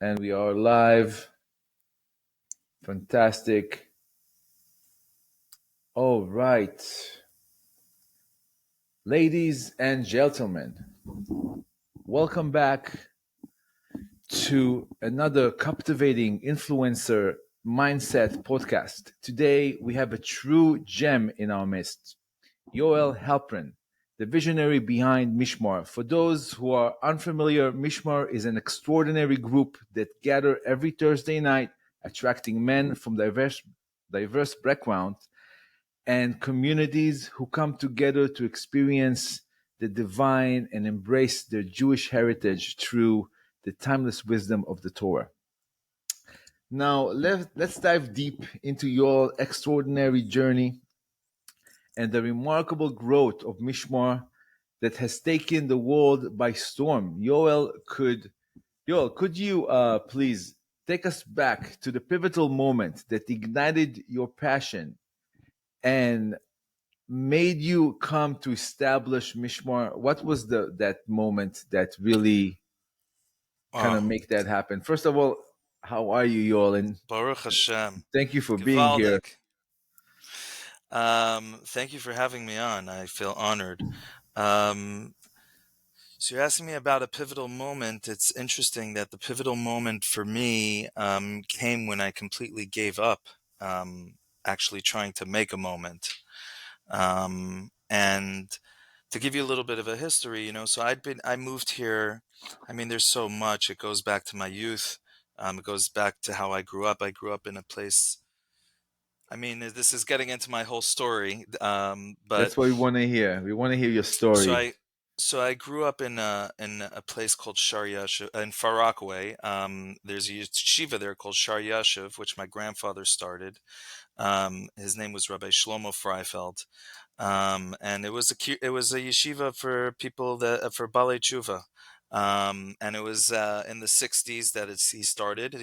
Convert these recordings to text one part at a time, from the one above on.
And we are live. Fantastic. All right. Ladies and gentlemen, welcome back to another captivating influencer mindset podcast. Today, we have a true gem in our midst, Yoel Halpern, the visionary behind Mishmar. For those who are unfamiliar, Mishmar is an extraordinary group that gather every Thursday night, attracting men from diverse backgrounds and communities who come together to experience the divine and embrace their Jewish heritage through the timeless wisdom of the Torah. Now, let's dive deep into your extraordinary journey and the remarkable growth of Mishmar that has taken the world by storm. Yoel, could you please take us back to the pivotal moment that ignited your passion and made you come to establish Mishmar? What was that moment that really kind of Wow. make that happen? First of all, how are you, Yoel? And Baruch Hashem. thank you for being here. Gewaldig. Thank you for having me on. I feel honored. So you're asking me about a pivotal moment. It's interesting that the pivotal moment for me came when I completely gave up actually trying to make a moment. And to give you a little bit of a history, so I moved here. I mean, there's so much. It goes back to my youth. It goes back to how I grew up. I grew up in a place. I mean, this is getting into my whole story. But That's what we want to hear. We want to hear your so story. I grew up in a place called Shar Yashiv in Far Rockaway. There's a yeshiva there called Shar Yashiv, which my grandfather started. His name was Rabbi Shlomo Freifeld. And it was a yeshiva for people for Balei Tshuva. And it was in the 60s that he started. It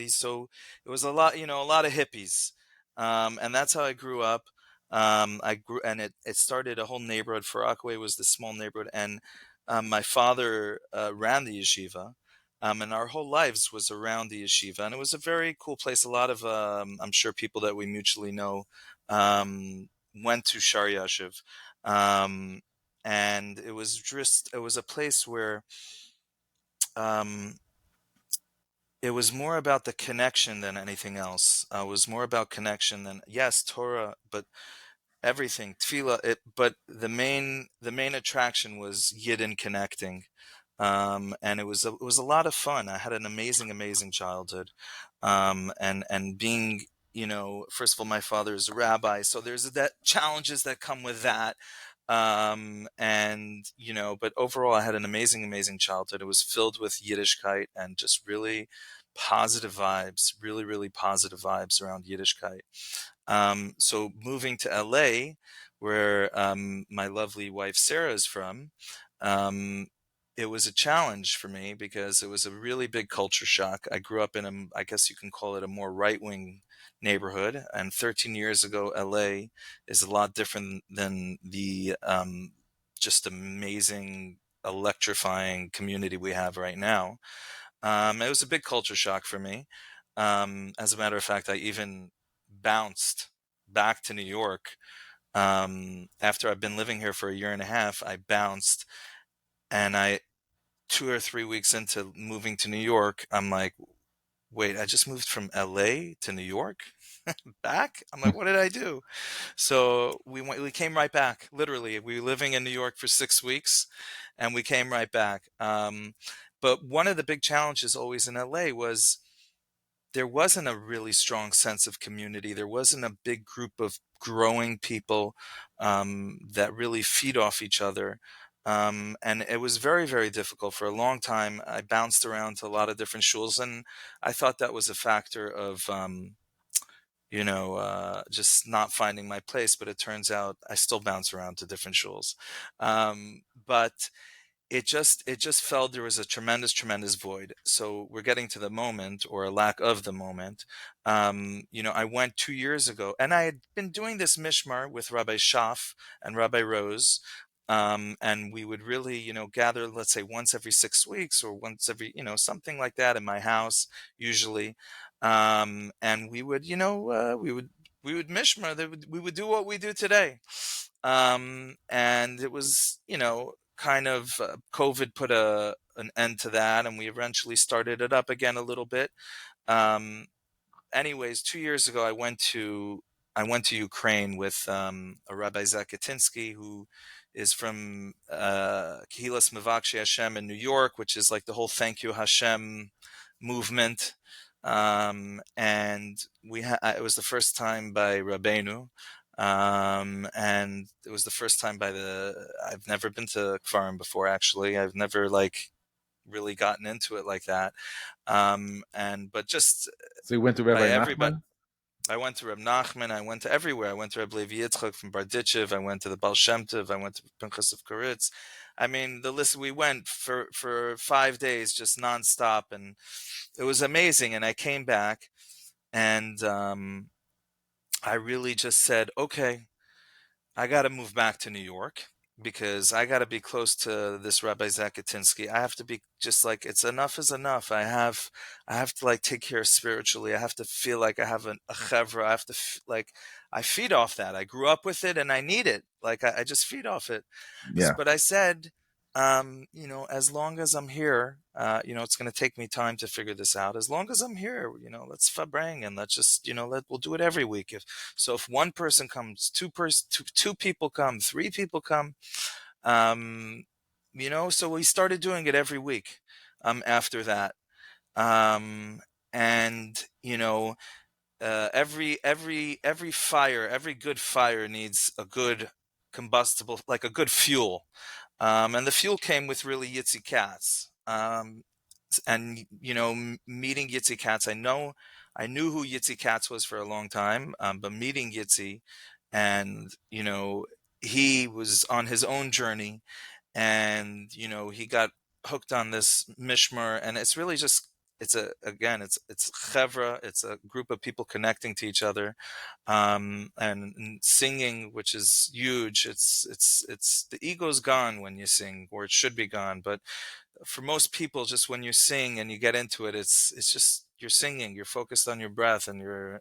was a lot of hippies. And that's how I grew up. And it started a whole neighborhood. For Rockaway was the small neighborhood, and my father ran the yeshiva. And our whole lives was around the yeshiva, and it was a very cool place. A lot of, I'm sure, people that we mutually know went to Shar Yashiv, and it was a place where um, it was more about the connection than anything else. It was more about connection than, yes, Torah, but everything, tefillah. But the main attraction was Yidden connecting, and it was a lot of fun. I had an amazing childhood, and being, first of all, my father is a rabbi, so there's that challenges that come with that. And but overall, I had an amazing childhood. It was filled with Yiddishkeit and just really positive vibes, really positive vibes around Yiddishkeit. So moving to LA, where my lovely wife Sarah is from, it was a challenge for me because it was a really big culture shock. I grew up in I guess you can call it a more right-wing neighborhood, and 13 years ago, LA is a lot different than the just amazing, electrifying community we have right now. It was a big culture shock for me. As a matter of fact, I even bounced back to New York. After I've been living here for a year and a half, I bounced, and 2 or 3 weeks into moving to New York, I'm like, wait, I just moved from LA to New York back? I'm like, what did I do? So we came right back. Literally, we were living in New York for 6 weeks, and we came right back. But one of the big challenges always in LA was there wasn't a really strong sense of community. There wasn't a big group of growing people that really feed off each other. And it was very difficult. For a long time, I bounced around to a lot of different shuls, and I thought that was a factor of, just not finding my place. But it turns out I still bounce around to different shuls. But it just felt there was a tremendous void. So we're getting to the moment, or a lack of the moment. I went 2 years ago, and I had been doing this mishmar with Rabbi Shaf and Rabbi Rose And we would really, gather, let's say once every 6 weeks or once every, something like that in my house, usually. And we would, we would mishmar. We would do what we do today. And it was, kind of COVID put an end to that, and we eventually started it up again a little bit. Um, Anyways, 2 years ago, I went to Ukraine with a Rabbi Zakatinsky, who is from Kehilas Mevakshi Hashem in New York, which is like the whole Thank You Hashem movement. And it was the first time by Rabbeinu, and it was the first time by I've never been to Kfarim before. Actually, I've never like really gotten into it like that. But just So you went to by Rabbi everybody. Nachman? I went to Reb Nachman. I went to everywhere. I went to Reb Levi Yitzchak from Bardichev. I went to the Baal Shem Tov. I went to Pinchas of Koritz. I mean, the list. We went for 5 days, just nonstop, and it was amazing. And I came back, and I really just said, okay, I got to move back to New York because I got to be close to this Rabbi Zakatinsky. I have to be just like, it's enough is enough. I have to like take care spiritually. I have to feel like I have a chevra. I have to like, I feed off that. I grew up with it and I need it. Like I just feed off it. Yeah. But I said, as long as I'm here, it's going to take me time to figure this out. As long as I'm here, let's fabrang and let's just, we'll do it every week. If one person comes, two people come, three people come, so we started doing it every week, after that. Um, and, every fire, every good fire needs a good combustible, like a good fuel. And the fuel came with really Yitzi cats. And meeting Yitzi cats, I knew who Yitzi cats was for a long time, but meeting Yitzi, and he was on his own journey, and he got hooked on this Mishmar, and it's really just, it's chevra, it's a group of people connecting to each other, and singing, which is huge. It's the ego's gone when you sing, or it should be gone, but for most people, just when you sing and you get into it, it's just you're singing, you're focused on your breath, and you're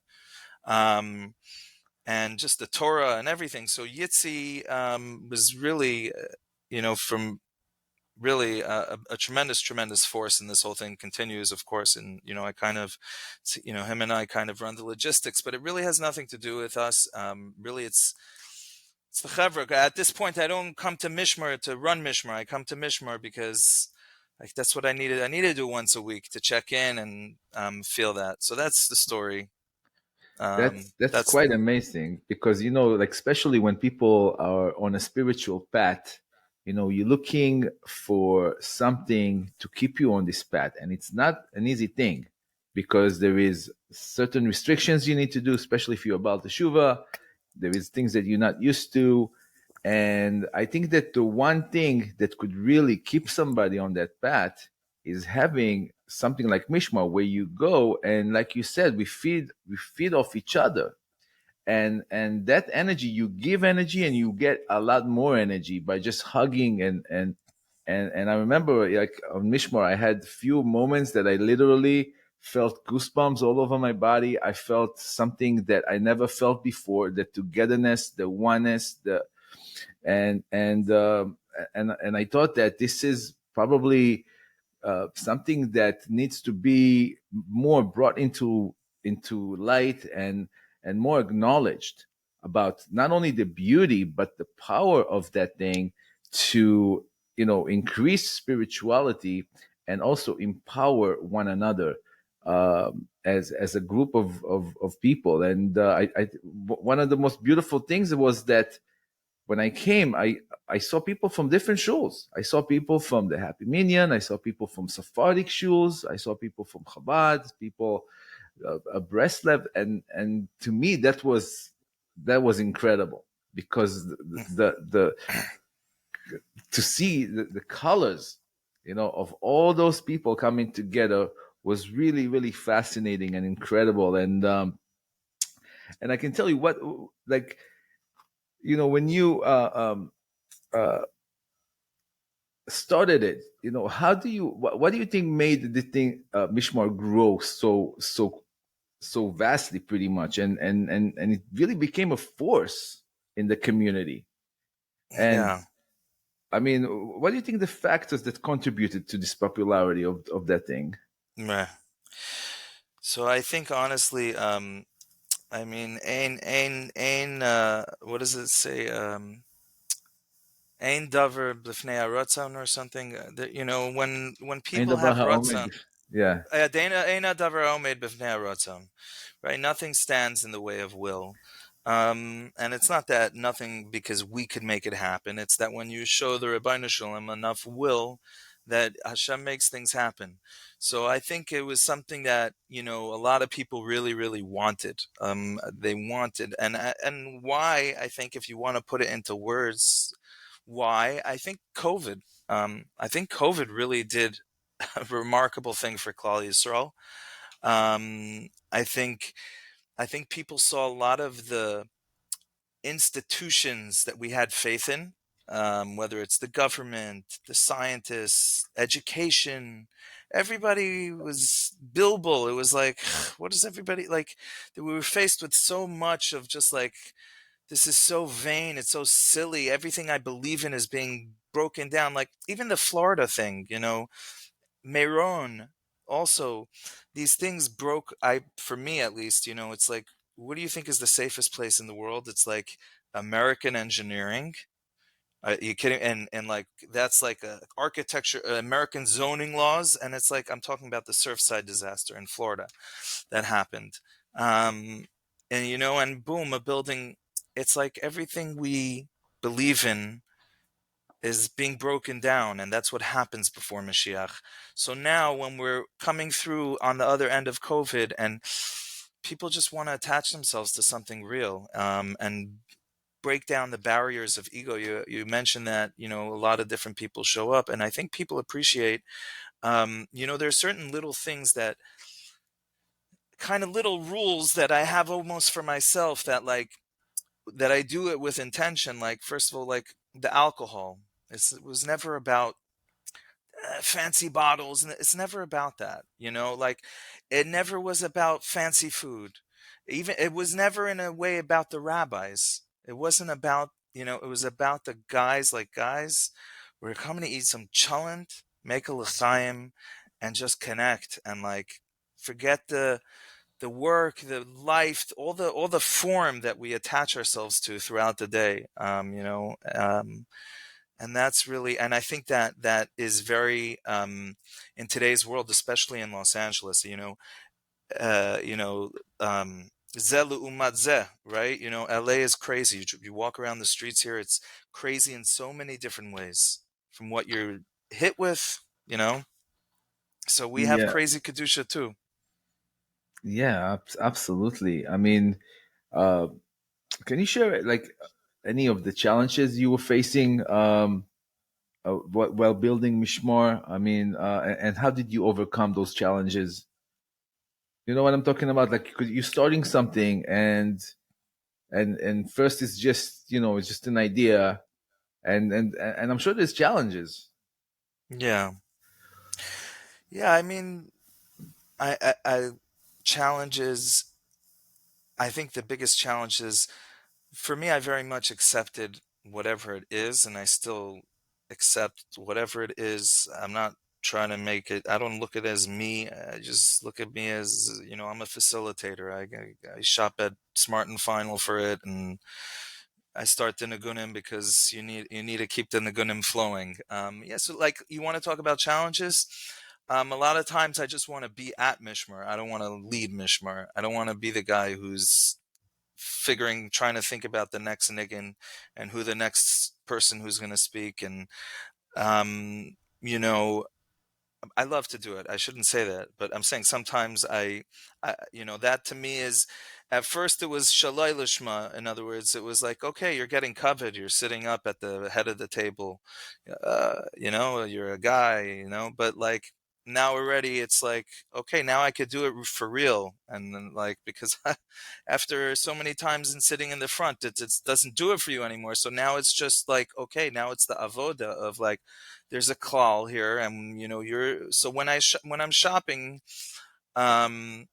um and just the Torah and everything. So Yitzi was really, from really a tremendous, tremendous force, and this whole thing continues, of course. And I kind of, him and I kind of run the logistics, but it really has nothing to do with us. Really, it's the chevra. At this point, I don't come to Mishmar to run Mishmar. I come to Mishmar because like that's what I needed. I needed to do once a week to check in and feel that. So that's the story. That's That's quite amazing because like especially when people are on a spiritual path, you're looking for something to keep you on this path, and it's not an easy thing because there is certain restrictions you need to do, especially if you're about the shuva. There is things that you're not used to, and I think that the one thing that could really keep somebody on that path is having something like Mishmar, where you go and, like you said, we feed off each other, and that energy, you give energy and you get a lot more energy by just hugging and I remember like on Mishmar, I had few moments that I literally felt goosebumps all over my body. I felt something that I never felt before: the togetherness, the oneness, the and I thought that this is probably something that needs to be more brought into light and more acknowledged about not only the beauty but the power of that thing to increase spirituality and also empower one another as a group of people. And one of the most beautiful things was that when I came, I saw people from different shuls. I saw people from the Happy Minyan. I saw people from Sephardic shuls. I saw people from Chabad, people Breslev, and to me that was incredible because the to see the colors, of all those people coming together was really really fascinating and incredible. And I can tell you what, like when you started it, how do you what do you think made the thing, Mishmar, grow so vastly, pretty much, and it really became a force in the community? And Yeah. I mean, what do you think the factors that contributed to this popularity of that thing? Meh. So I think honestly, I mean, what does it say? Ein davar b'fnei haratzon or something. When Ain't people about have how ratzon, yeah. Eina davar omed b'fnei haratzon, right? Nothing stands in the way of will. And it's not that nothing because we could make it happen. It's that when you show the Rebbeinu Shalom enough will, that Hashem makes things happen. So I think it was something that a lot of people really, really wanted. They wanted, and why? I think if you want to put it into words, why? I think COVID. I think COVID really did a remarkable thing for Klal Yisrael. I think people saw a lot of the institutions that we had faith in, whether it's the government, the scientists, education. Everybody was billable. It was like, what is everybody like? We were faced with so much of just like, this is so vain. It's so silly. Everything I believe in is being broken down. Like even the Florida thing, Meron also, these things broke. For me at least, it's like, what do you think is the safest place in the world? It's like American engineering. You kidding? And like that's like a architecture, American zoning laws, and it's like I'm talking about the Surfside disaster in Florida that happened. Um, and boom, a building. It's like everything we believe in is being broken down, and that's what happens before Mashiach. So now, when we're coming through on the other end of COVID, and people just want to attach themselves to something real, and break down the barriers of ego. You mentioned that a lot of different people show up, and I think people appreciate. There's certain little things that kind of little rules that I have almost for myself that I do it with intention. Like first of all, like the alcohol. It was never about fancy bottles, and it's never about that. Like it never was about fancy food. Even it was never in a way about the rabbis. It wasn't about, it was about the guys. Like guys, we're coming to eat some cholent, make a l'chaim, and just connect, and like forget the work, the life, all the form that we attach ourselves to throughout the day. And that's really, and I think that is very, in today's world, especially in Los Angeles, uh you know zeh umat zeh, right? LA is crazy. You walk around the streets here, it's crazy in so many different ways from what you're hit with, so we have Yeah, crazy kedusha too. yeah, absolutely. I mean, uh, can you share like any of the challenges you were facing, while building Mishmar? I mean, and how did you overcome those challenges? You know what I'm talking about? Like, 'cause you're starting something, and first it's just, it's just an idea, and I'm sure there's challenges. Yeah, yeah, I mean, I challenges. I think the biggest challenge is, for me, I very much accepted whatever it is, and I still accept whatever it is. I'm not trying to make it. I don't look at it as me. I just look at me as, I'm a facilitator. I shop at Smart and Final for it, and I start the Nagunim because you need to keep the Nagunim flowing. Yeah, so like you want to talk about challenges. A lot of times I just want to be at Mishmar. I don't want to lead Mishmar. I don't want to be the guy who's trying to think about the next niggin and who the next person who's going to speak. And, um, you know, I love to do it. I shouldn't say that, but I'm saying sometimes that to me is, at first it was shalai lishma. In other words, it was like, okay, you're getting covered. You're sitting up at the head of the table. You're a guy, but like, now already it's like, okay, now I could do it for real. And then like, because after so many times and sitting in the front, it doesn't do it for you anymore. So now it's just like, okay, now it's the avoda of like, there's a klal here. And you're, so when when I'm shopping, um,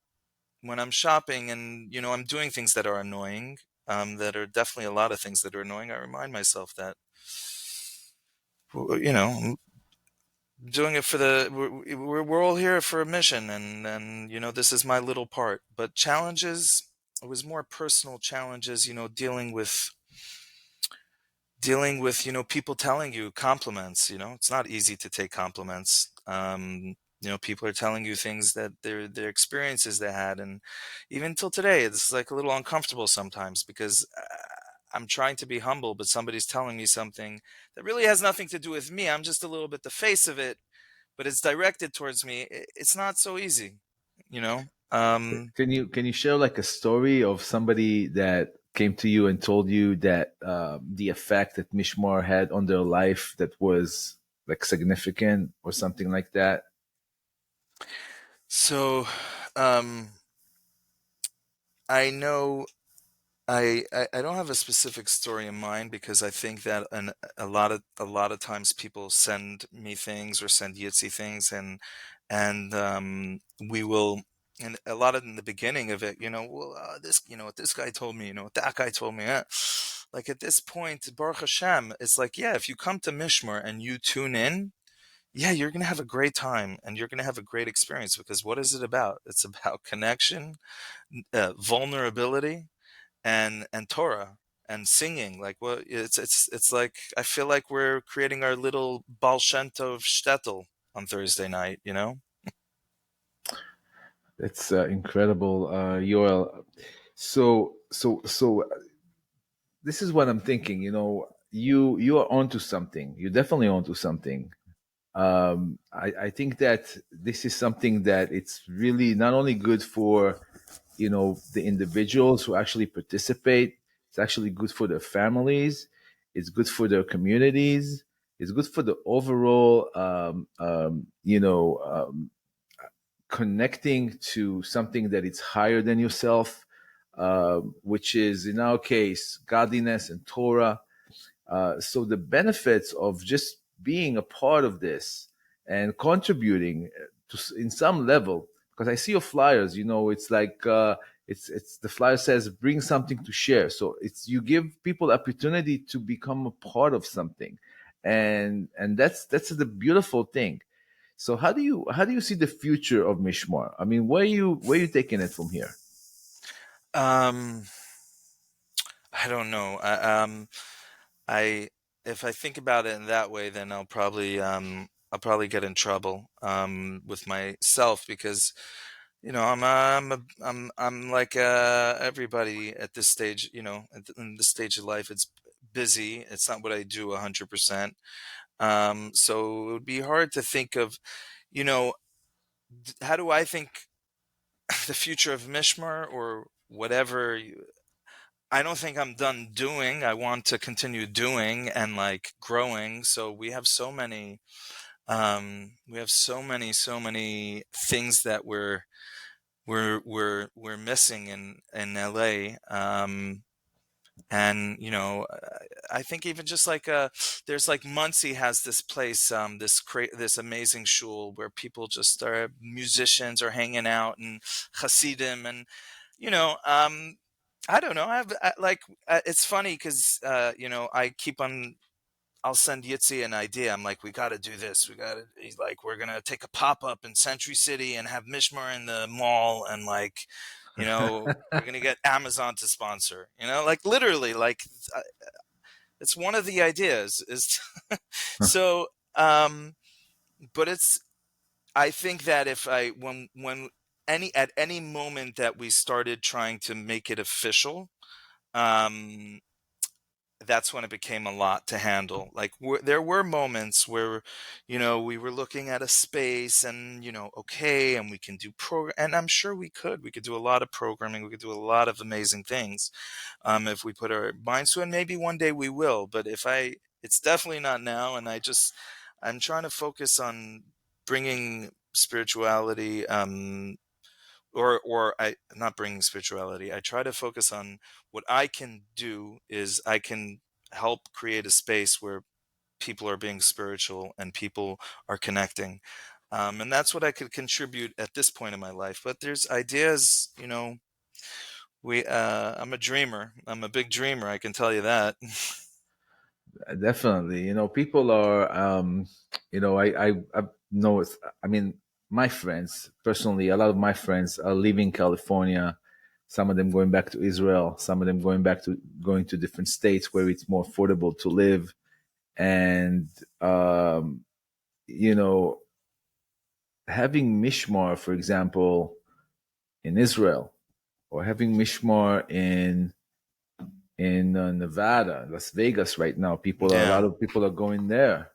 when I'm shopping and, I'm doing things that are annoying, that are definitely a lot of things that are annoying, I remind myself that, I'm doing it for we're all here for a mission, and this is my little part. But challenges, it was more personal challenges, dealing with people telling you compliments. It's not easy to take compliments. People are telling you things that their experiences they had, and even till today it's like a little uncomfortable sometimes, because I'm trying to be humble, but somebody's telling me something that really has nothing to do with me. I'm just a little bit the face of it, but it's directed towards me. It's not so easy, you know. Can you share like a story of somebody that came to you and told you that the effect that Mishmar had on their life that was like significant or something like that? So um, I know I don't have a specific story in mind, because I think that a lot of times people send me things or send Yitzi things, and we will, and a lot of in the beginning of it, well, this, what this guy told me, what that guy told me. Like at this point, Baruch Hashem, it's like, yeah, if you come to Mishmar and you tune in, yeah, you're gonna have a great time and you're gonna have a great experience, because what is it about? It's about connection, vulnerability, and Torah and singing. Like, what it's like, I feel like we're creating our little Baal Shem Tov shtetl on Thursday night, That's incredible, Yoel. So this is what I'm thinking. You are onto something. You're definitely onto something. I think that this is something that it's really not only good for the individuals who actually participate. It's actually good for their families. It's good for their communities. It's good for the overall connecting to something that is higher than yourself, which is in our case godliness and Torah. So the benefits of just being a part of this and contributing in some level, because I see your flyers, it's like it's the flyer says bring something to share. So it's you give people opportunity to become a part of something, and that's the beautiful thing. So how do you see the future of Mishmar? I mean, where you taking it from here? um I don't know. I If I think about it in that way, then I'll probably get in trouble with myself, because I'm like everybody at this stage, in this stage of life. It's busy. It's not what I do 100%. So it would be hard to think of, you know, how do I think the future of Mishmar or whatever. I don't think I'm done doing. I want to continue doing and like growing. So we have so many things that we're missing in LA. And I think even just like there's like Muncie has this place, this amazing shul where people just are musicians are hanging out, and Hasidim, and you know um I don't know. It's funny because I keep on. I'll send Yitzi an idea. I'm like, we got to do this. He's like, we're gonna take a pop up in Century City and have Mishmar in the mall, and like, we're gonna get Amazon to sponsor. Like literally, like it's one of the ideas. Is so. But it's. I think that if I when any moment that we started trying to make it official, um, that's when it became a lot to handle. Like there were moments where, we were looking at a space, and okay, and we can do program, and I'm sure we could do a lot of programming. We could do a lot of amazing things, if we put our minds to it. And maybe one day we will. But it's definitely not now. And I'm trying to focus on bringing spirituality, or I not bringing spirituality. I try to focus on what I can do is I can help create a space where people are being spiritual and people are connecting. And that's what I could contribute at this point in my life. But there's ideas, I'm a dreamer. I'm a big dreamer, I can tell you that. Definitely. People are, I know it's, I mean, my friends, personally, a lot of my friends are leaving California. Some of them going back to Israel, some of them going to different states where it's more affordable to live. And, you know, having Mishmar, for example, in Israel, or having Mishmar in Nevada, Las Vegas right now. A lot Yeah. of people are going there,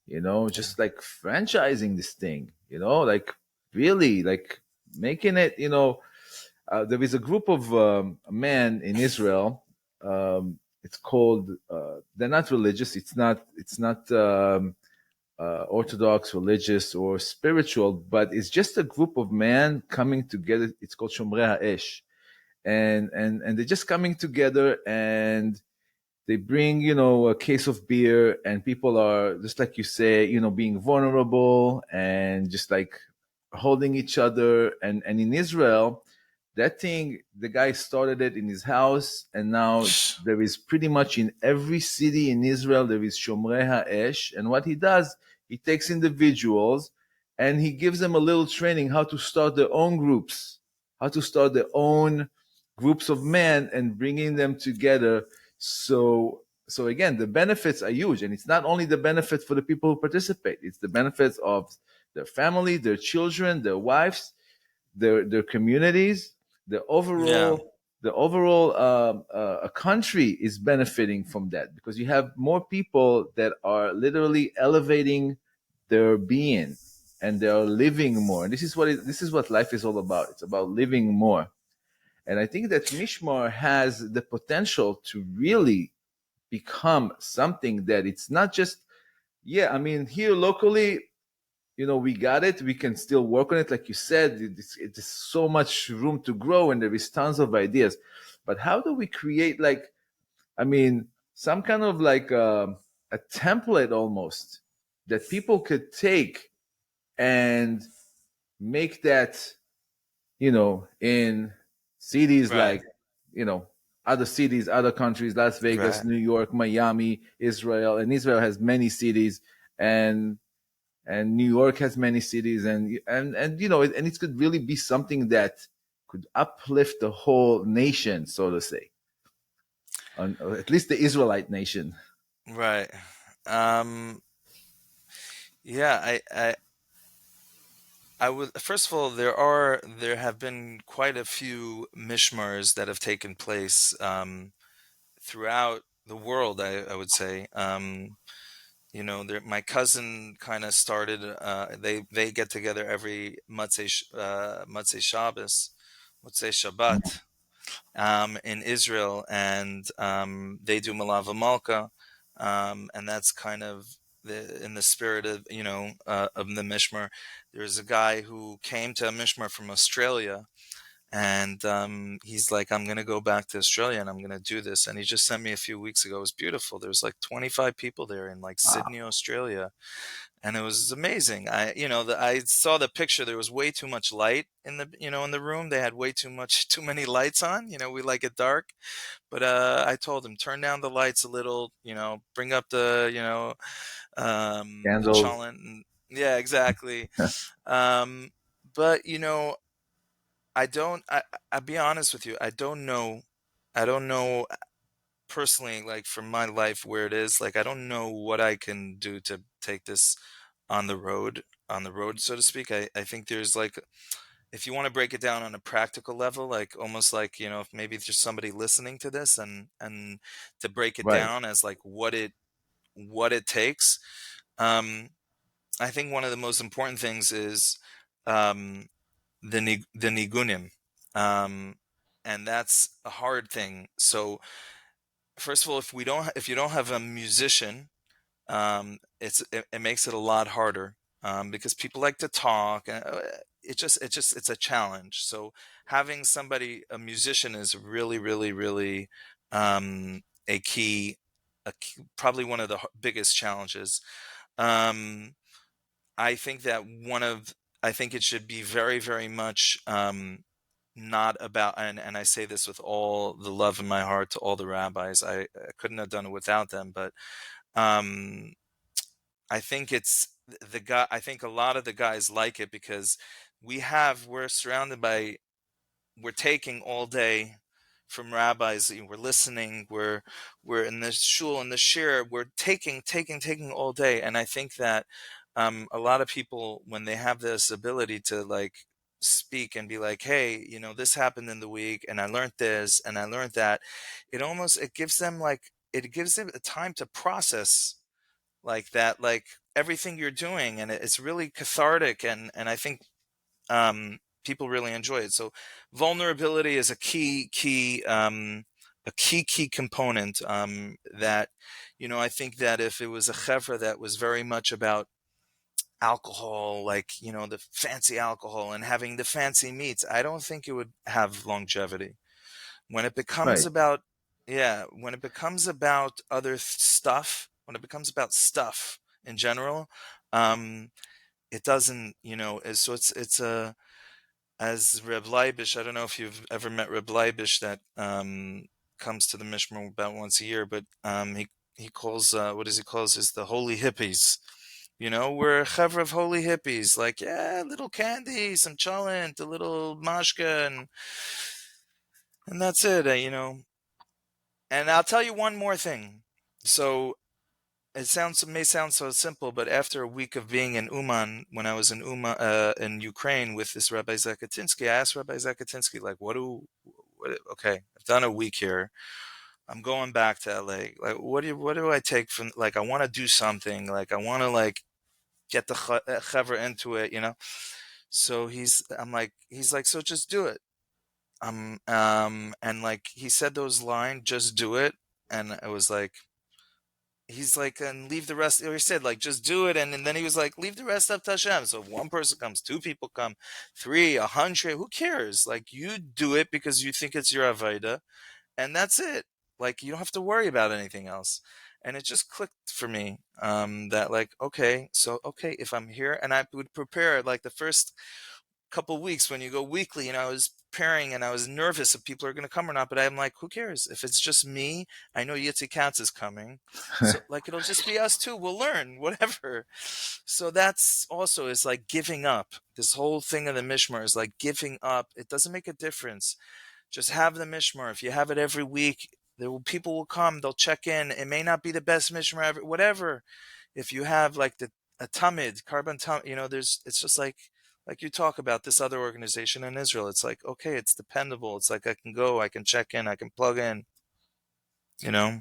just like franchising this thing, like really like making it, there is a group of men in Israel. It's called, they're not religious. It's not Orthodox, religious, or spiritual, but it's just a group of men coming together. It's called Shomrei HaEsh. And they're just coming together, and they bring a case of beer, and people are just like you say, being vulnerable and just like holding each other. And in Israel, that thing, the guy started it in his house, and now there is pretty much in every city in Israel there is Shomrei HaEsh. And what he does, he takes individuals and he gives them a little training how to start their own groups, how to start their own groups of men, and bringing them together. So again, the benefits are huge, and it's not only the benefit for the people who participate; it's the benefits of their family, their children, their wives, their communities. The Yeah. overall the overall a country is benefiting from that, because you have more people that are literally elevating their being, and they are living more. And this is what life is all about. It's about living more. And I think that Mishmar has the potential to really become something that it's not just, yeah, I mean, here locally, we got it. We can still work on it. Like you said, it's so much room to grow, and there is tons of ideas. But how do we create, like, I mean, some kind of like a template almost that people could take and make that, in cities Right. like, you know, other cities, other countries, Las Vegas, Right. New York, Miami, Israel, and Israel has many cities, and New York has many cities, and and it could really be something that could uplift the whole nation, so to say, or at least the Israelite nation. Right. Um, yeah, I would, first of all, there have been quite a few mishmars that have taken place throughout the world, I would say. My cousin kind of started. They get together every Motzei Shabbos, Motzei Shabbat, in Israel, and they do Malava Malka, and that's kind of in the spirit of the Mishmar. There's a guy who came to Mishmar from Australia, and he's like, I'm gonna go back to Australia and I'm gonna do this. And he just sent me a few weeks ago. It was beautiful. There was like 25 people there in like Wow. Sydney, Australia, and it was amazing. I saw the picture. There was way too much light in the room. They had way too many lights on. We like it dark, but I told him turn down the lights a little. Bring up the Candles. cholent. And, yeah, exactly. Um, but I don't. I'll be honest with you. I don't know. I don't know personally, like for my life, where it is. Like I don't know what I can do to take this on the road, so to speak. I think there's like, if you want to break it down on a practical level, like almost like if maybe there's somebody listening to this, and to break it Right. down as like what it takes. Um, I think one of the most important things is um, the nigunim, um, and that's a hard thing. So first of all, if you don't have a musician, it makes it a lot harder. because people like to talk, and it's a challenge. So having somebody, a musician, is really, really, really a key, probably one of the biggest challenges. Um, I think that I think it should be very, very much not about, and I say this with all the love in my heart to all the rabbis. I couldn't have done it without them, but um, I think it's the guy. I think a lot of the guys like it because we're surrounded by, we're taking all day from rabbis. We're listening. We're in the shul, in the shir. We're taking all day. And I think that a lot of people, when they have this ability to like speak and be like, "Hey, this happened in the week, and I learned this, and I learned that," it gives them a time to process like that, like everything you're doing, and it's really cathartic, and I think people really enjoy it. So vulnerability is a key component, that I think that if it was a chevra that was very much about alcohol, like the fancy alcohol and having the fancy meats, I don't think it would have longevity. When it becomes Right. about, yeah, when it becomes about other stuff, when it becomes about stuff in general, um it doesn't, so it's a, as Reb Leibish, I don't know if you've ever met Reb Leibish, that comes to the Mishmar about once a year, but he calls, what does he calls, is the holy hippies. We're a chevra of holy hippies, like, yeah, little candy, some cholent, a little mashka, and. That's it. And I'll tell you one more thing. So may sound so simple, but after a week of being in Uman, when I was in in Ukraine with this Rabbi Zakatinsky, I asked Rabbi Zakatinsky, like, okay, I've done a week here. I'm going back to LA. Like, what do I take from, like, I want to do something. Like, I want to, like, get the chevra into it. So he's like, so just do it. And like he said those lines, just do it. And I was like, he's like, and leave the rest. Or he said, like, just do it. And then he was like, leave the rest up to Hashem. So if one person comes, two people come, three, 100, who cares? Like, you do it because you think it's your Avodah, and that's it. Like, you don't have to worry about anything else. And it just clicked for me, that, like, okay, if I'm here, and I would prepare, like, the first couple of weeks when you go weekly, and I was preparing and I was nervous if people are going to come or not, but I'm like, who cares? If it's just me, I know Yitzi Katz is coming. So, like, it'll just be us two. We'll learn, whatever. So that's also, is like giving up. This whole thing of the Mishmar is like giving up. It doesn't make a difference. Just have the Mishmar. If you have it every week, people will come, they'll check in. It may not be the best Mishmar ever, whatever. If you have like a Tamid, carbon Tamid, it's just like you talk about this other organization in Israel. It's like, okay, it's dependable. It's like I can go, I can check in, I can plug in, you know?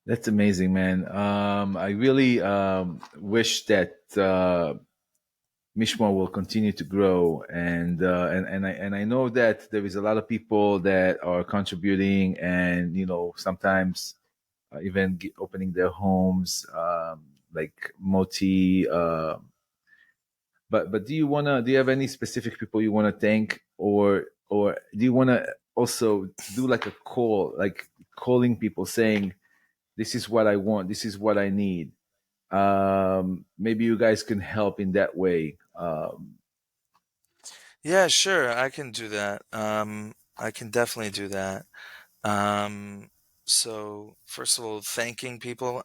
That's amazing, man. I really wish that Mishmar will continue to grow, and I know that there is a lot of people that are contributing, and sometimes even opening their homes, like Moti. But do you have any specific people you wanna thank, or do you wanna also do like a call, like calling people saying, "This is what I want. This is what I need." Maybe you guys can help in that way. Yeah, sure, I can do that. I can definitely do that. Um, so first of all, thanking people.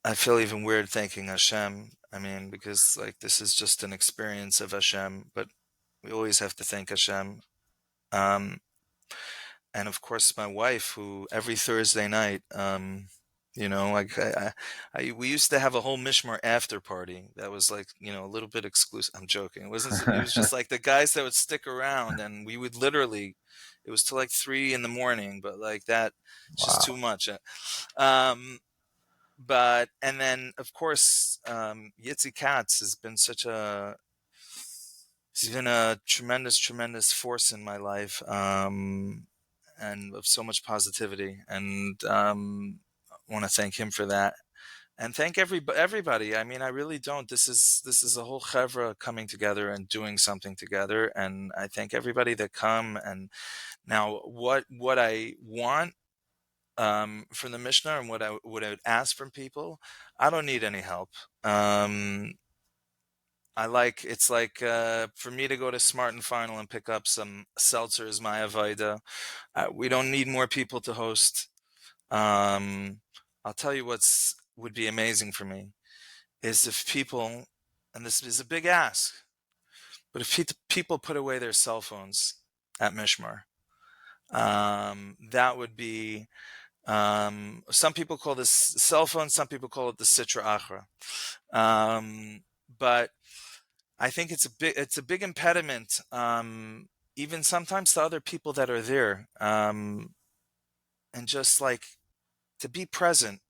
I feel even weird thanking Hashem. I mean, because like this is just an experience of Hashem, but we always have to thank Hashem. Um, and of course, my wife, who every Thursday night, like we used to have a whole Mishmar after party that was like, a little bit exclusive. I'm joking. It was just like the guys that would stick around, and we would literally, it was till like 3 in the morning, but like that, it's just too Wow. much. Um, but and then of course, Yitzi Katz has been he's been a tremendous force in my life, and of so much positivity, and I want to thank him for that. and thank everybody. I mean, I really don't. This is a whole chevra coming together and doing something together, and I thank everybody that come. And now, what I want from the Mishnah and what I would ask from people, I don't need any help. Um, it's like for me to go to Smart and Final and pick up some seltzers, my avoida. We don't need more people to host. Um, I'll tell you what's would be amazing for me is if people, and this is a big ask, but if people put away their cell phones at Mishmar, that would be. Some people call this cell phone. Some people call it the Sitra Achra. But I think it's a big impediment, even sometimes to other people that are there, and just like to be present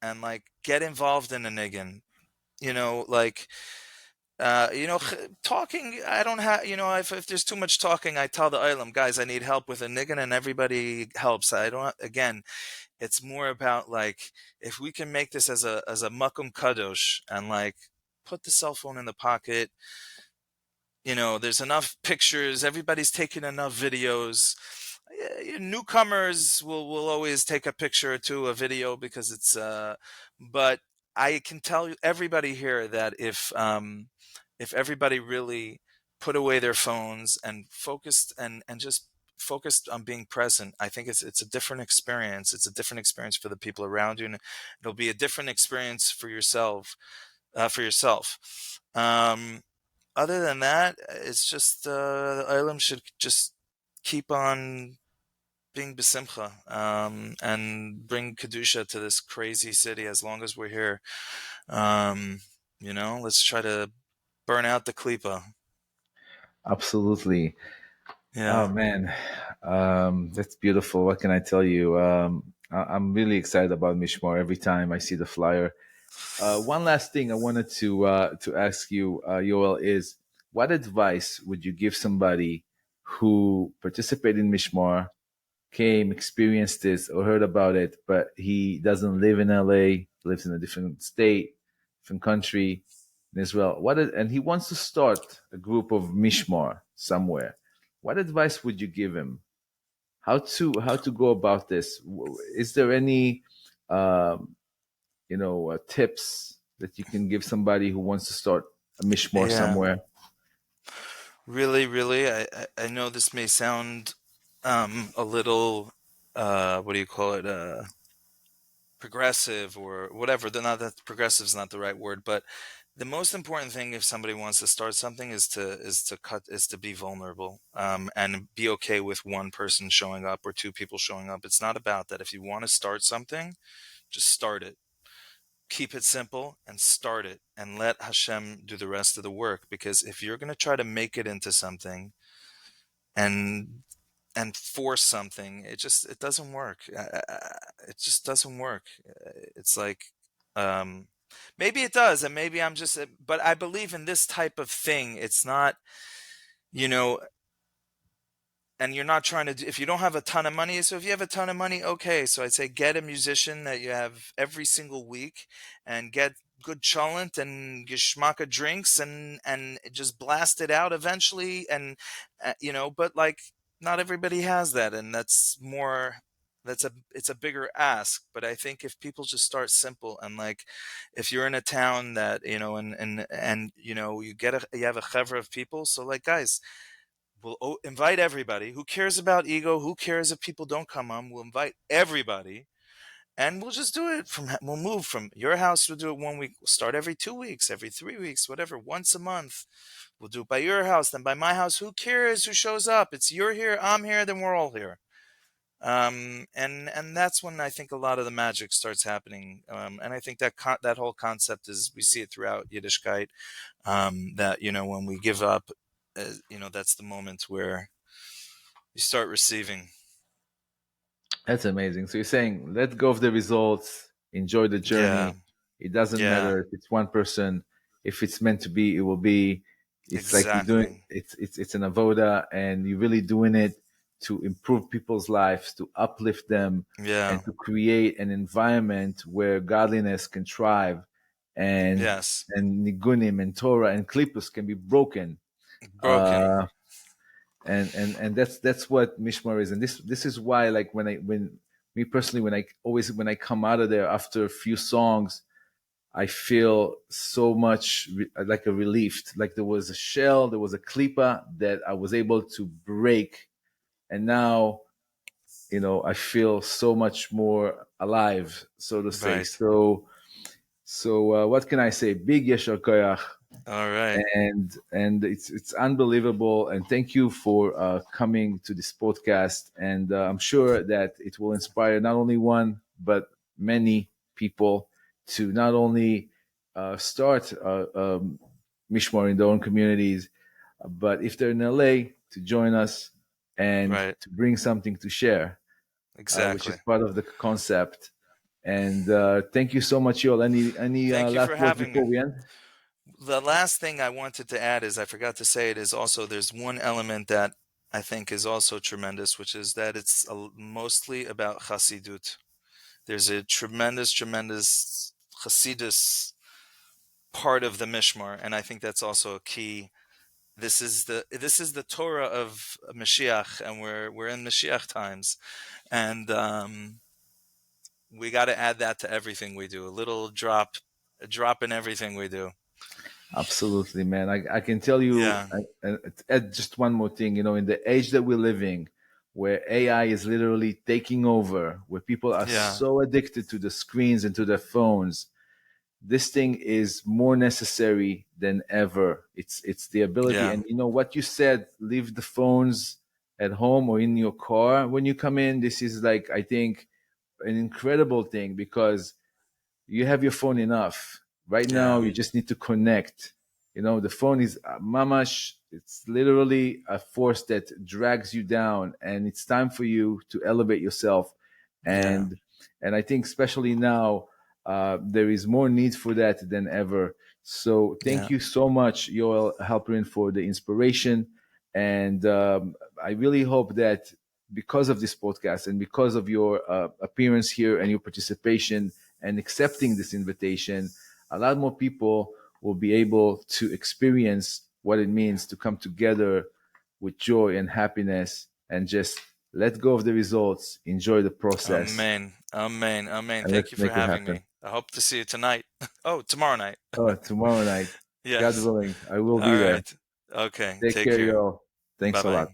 and like get involved in a niggin. You know, like talking. I don't have. If there's too much talking, I tell the Ilam guys I need help with a niggin, and everybody helps. I don't. Again, it's more about like if we can make this as a makom kadosh and like put the cell phone in the pocket. There's enough pictures. Everybody's taking enough videos. Newcomers will always take a picture or two, a video, because it's. But I can tell you, everybody here, that if everybody really put away their phones and focused and just focused on being present, I think it's a different experience. It's a different experience for the people around you, and it'll be a different experience for yourself. For yourself. Other than that, it's just the Olam should just keep on being besimcha, and bring kedusha to this crazy city as long as we're here. Let's try to burn out the klipa. Absolutely. Oh Yeah, man, that's beautiful. What can I tell you? I'm really excited about Mishmar every time I see the flyer. One last thing I wanted to ask you, Yoel, is what advice would you give somebody who participated in Mishmar, came, experienced this, or heard about it, but he doesn't live in LA, lives in a different state, different country in Israel? And he wants to start a group of Mishmar somewhere. What advice would you give him? How to go about this? Is there any tips that you can give somebody who wants to start a Mishmar yeah. somewhere? Really, really. I know this may sound a little what do you call it? Progressive or whatever. They're not that progressive is not the right word, but the most important thing if somebody wants to start something is to be vulnerable, and be okay with one person showing up or two people showing up. It's not about that. If you want to start something, just start it. Keep it simple and start it, and let Hashem do the rest of the work. Because if you're going to try to make it into something and force something, it doesn't work. It just doesn't work. It's like, um maybe it does, and maybe I'm just, but I believe in this type of thing. It's not, you know and you're not trying to do, if you don't have a ton of money. So if you have a ton of money, okay, so I'd say get a musician that you have every single week, and get good cholent and geschmacka drinks, and just blast it out eventually. And but like, not everybody has that, and it's a bigger ask. But I think if people just start simple, and like, if you're in a town that, you have a chevra of people, so like, guys, we'll invite everybody. Who cares about ego? Who cares if people don't come on? We'll invite everybody, and we'll just do it we'll move from your house. We'll do it 1 week. We'll start every 2 weeks, every 3 weeks, whatever, once a month. We'll do it by your house, then by my house. Who cares who shows up? It's you're here, I'm here, then we're all here. And that's when I think a lot of the magic starts happening. And I think that whole concept is, we see it throughout Yiddishkeit. That, when we give up, that's the moment where you start receiving. That's amazing. So you're saying let go of the results, enjoy the Yeah, journey. It doesn't yeah, matter if it's one person. If it's meant to be, it will be. It's like you're doing exactly. it's an avoda, and you're really doing it. to improve people's lives, to uplift them, Yeah. and to create an environment where godliness can thrive, and Yes. nigunim and Torah and klippus can be broken. Broken. Uh, and that's what Mishmar is, and this is why, like, when me personally, when I come out of there after a few songs, I feel so much like a relief, like there was a shell, there was a klipa that I was able to break, and now, I feel so much more alive, so to say. Right. So what can I say? Big yeshar koyach, All right. and it's unbelievable. And thank you for coming to this podcast. And I'm sure that it will inspire not only one but many people to not only start Mishmar in their own communities, but if they're in LA, to join us and Right. to bring something to share, which Exactly. is part of the concept. And thank you so much, Yoel. Any Thank you last for words having me. before we end? The last thing I wanted to add is I forgot to say it is also there's one element that I think is also tremendous, which is that it's mostly about Chassidut. There's a tremendous, tremendous Chassidus part of the Mishmar, and I think that's also a key. This is the Torah of Mashiach, and we're in Mashiach times, and we got to add that to everything we do. A drop in everything we do. Absolutely, man. I can tell you, Yeah, add just one more thing. In the age that we're living, where AI is literally taking over, where people are yeah, so addicted to the screens and to their phones, this thing is more necessary than ever. It's the ability, yeah, and what you said, leave the phones at home or in your car when you come in. This is, like, I think, an incredible thing, because you have your phone enough. Right now, yeah, you just need to connect. The phone is mamash. It's literally a force that drags you down, and it's time for you to elevate yourself. yeah, And I think, especially now, there is more need for that than ever. So thank yeah. you so much, Yoel Halpern, for the inspiration. And I really hope that, because of this podcast and because of your appearance here and your participation and accepting this invitation, a lot more people will be able to experience what it means to come together with joy and happiness, and just let go of the results, enjoy the process, Amen, amen, amen. and Thank let's you for make it having happen. me. I hope to see you tonight. Oh, tomorrow night. Oh, tomorrow night, God Yes. willing, I will All be there. right. Okay. Take Take care, care. y'all. Bye Thanks a bye. lot.